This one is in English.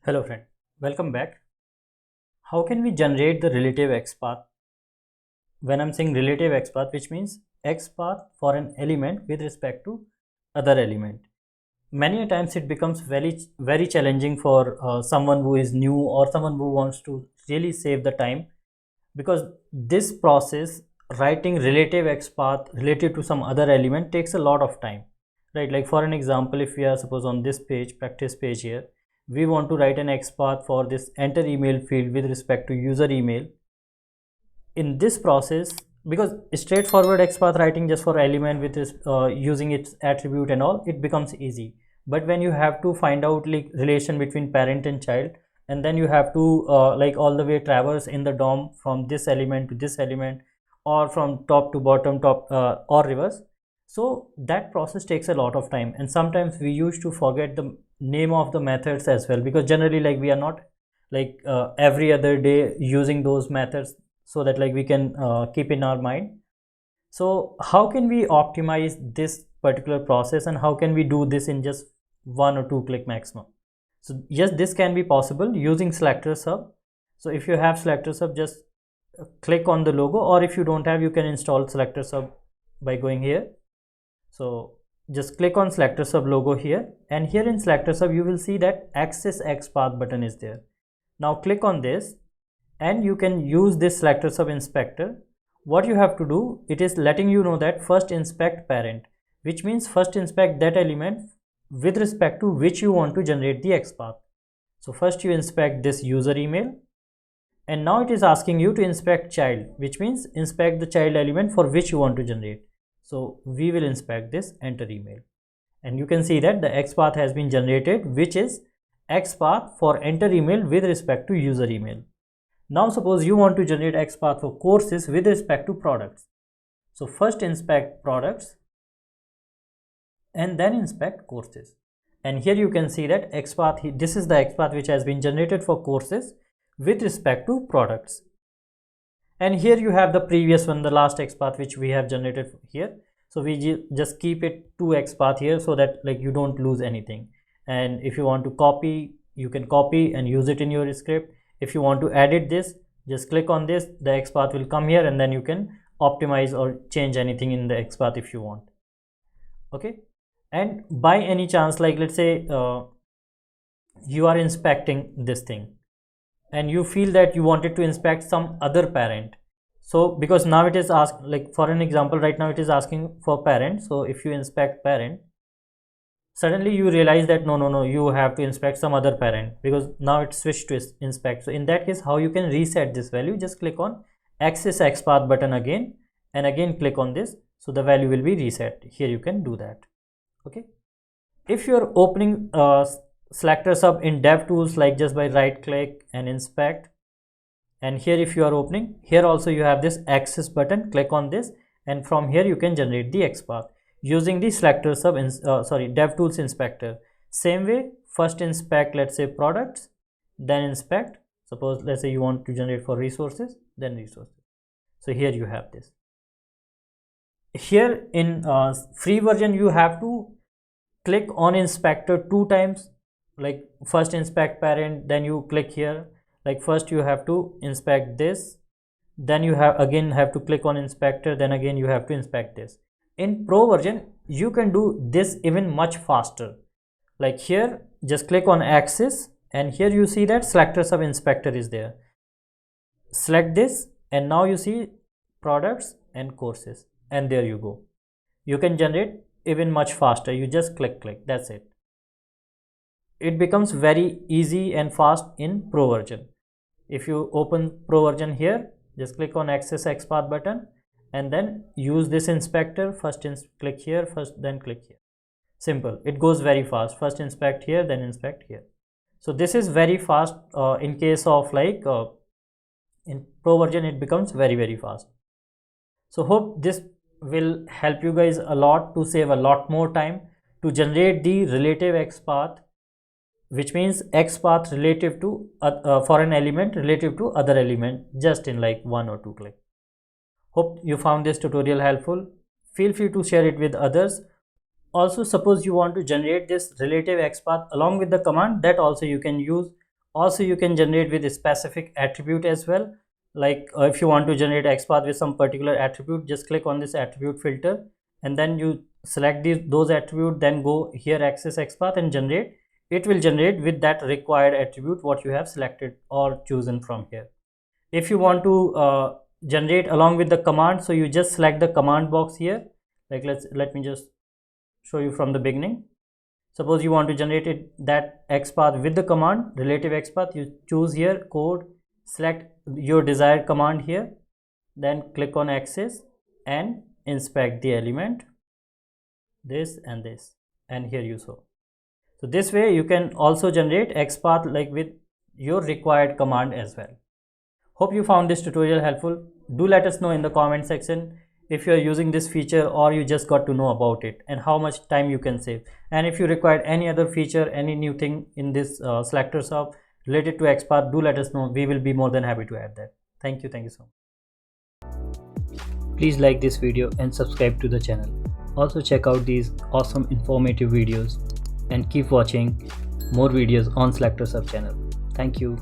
Hello friend, welcome back. How can we generate the relative XPath? When I'm saying relative XPath, which means XPath for an element with respect to other element. Many a times it becomes very challenging for someone who is new or someone who wants to really save the time, because this process, writing relative XPath related to some other element, takes a lot of time, right? Like for an example, if we are suppose on this page, practice page here, we want to write an XPath for this enter email field with respect to user email. In this process, because straightforward XPath writing just for element with this using its attribute and all, it becomes easy. But when you have to find out like relation between parent and child, and then you have to like all the way traverse in the DOM from this element to this element, or from top to bottom, top or reverse, so that process takes a lot of time. And sometimes we used to forget the name of the methods as well, because generally like we are not like every other day using those methods, so that like we can keep in our mind. So how can we optimize this particular process, and how can we do this in just 1 or 2 click maximum? So yes, this can be possible using SelectorsHub. So if you have SelectorsHub, just click on the logo, or if you don't have, you can install SelectorsHub by going here. So just click on SelectorsHub logo here, and here in SelectorsHub you will see that Access XPath button is there. Now click on this, and you can use this SelectorsHub inspector. What you have to do, it is letting you know that first inspect parent, which means first inspect that element with respect to which you want to generate the XPath. So first you inspect this user email, and now it is asking you to inspect child, which means inspect the child element for which you want to generate. So we will inspect this enter email, and you can see that the XPath has been generated, which is XPath for enter email with respect to user email. Now suppose you want to generate XPath for courses with respect to products. So first inspect products and then inspect courses. And here you can see that XPath, this is the XPath which has been generated for courses with respect to products. And here you have the previous one, the last XPath which we have generated here. So we just keep it to XPath here, so that like you don't lose anything. And if you want to copy, you can copy and use it in your script. If you want to edit this, just click on this, the XPath will come here, and then you can optimize or change anything in the XPath if you want. Okay. And by any chance, like let's say you are inspecting this thing and you feel that you wanted to inspect some other parent. So because now it is asked, like for an example, right now it is asking for parent. So if you inspect parent, suddenly you realize that no, you have to inspect some other parent, because now it's switched to inspect. So in that case, how you can reset this value, just click on Access XPath button again, and again click on this, so the value will be reset. Here you can do that. Okay. If you're opening SelectorsHub in DevTools, like just by right click and inspect, and here if you are opening, here also you have this access button, click on this, and from here you can generate the XPath using the SelectorsHub DevTools inspector. Same way, first inspect, let's say products, then inspect. Suppose let's say you want to generate for resources, then resources. So here you have this. Here in free version, you have to click on inspector 2 times, like first inspect parent, then you click here. Like first you have to inspect this, then you have to click on inspector, then again you have to inspect this. In pro version, you can do this even much faster. Like here, just click on access, and here you see that SelectorsHub inspector is there. Select this, and now you see products and courses, and there you go. You can generate even much faster. You just click, that's it. It becomes very easy and fast in pro version. If you open pro version here, just click on Access XPath button, and then use this inspector. First click here, then click here. Simple. It goes very fast. First inspect here, then inspect here. So this is very fast. In case of like in pro version, it becomes very fast. So hope this will help you guys a lot to save a lot more time to generate the relative XPath, which means XPath relative to for an element relative to other element, just in like 1 or 2 clicks. Hope you found this tutorial helpful. Feel free to share it with others. also suppose you want to generate this relative XPath along with the command, that also you can use. Also you can generate with a specific attribute as well. Like if you want to generate XPath with some particular attribute, just click on this attribute filter and then you select those attributes, then go here access XPath and generate. It will generate with that required attribute what you have selected or chosen from here. If you want to generate along with the command, so you just select the command box here. Like let me just show you from the beginning. Suppose you want to generate that XPath with the command relative XPath, you choose here code, select your desired command here, then click on access and inspect the element, this and this, and here you show. So this way you can also generate XPath like with your required command as well. Hope you found this tutorial helpful. Do let us know in the comment section if you are using this feature or you just got to know about it and how much time you can save. And if you require any other feature, any new thing in this SelectorsHub related to XPath, do let us know. We will be more than happy to add that. Thank you so much. Please like this video and subscribe to the channel. Also check out these awesome informative videos and keep watching more videos on SelectorsHub channel. Thank you.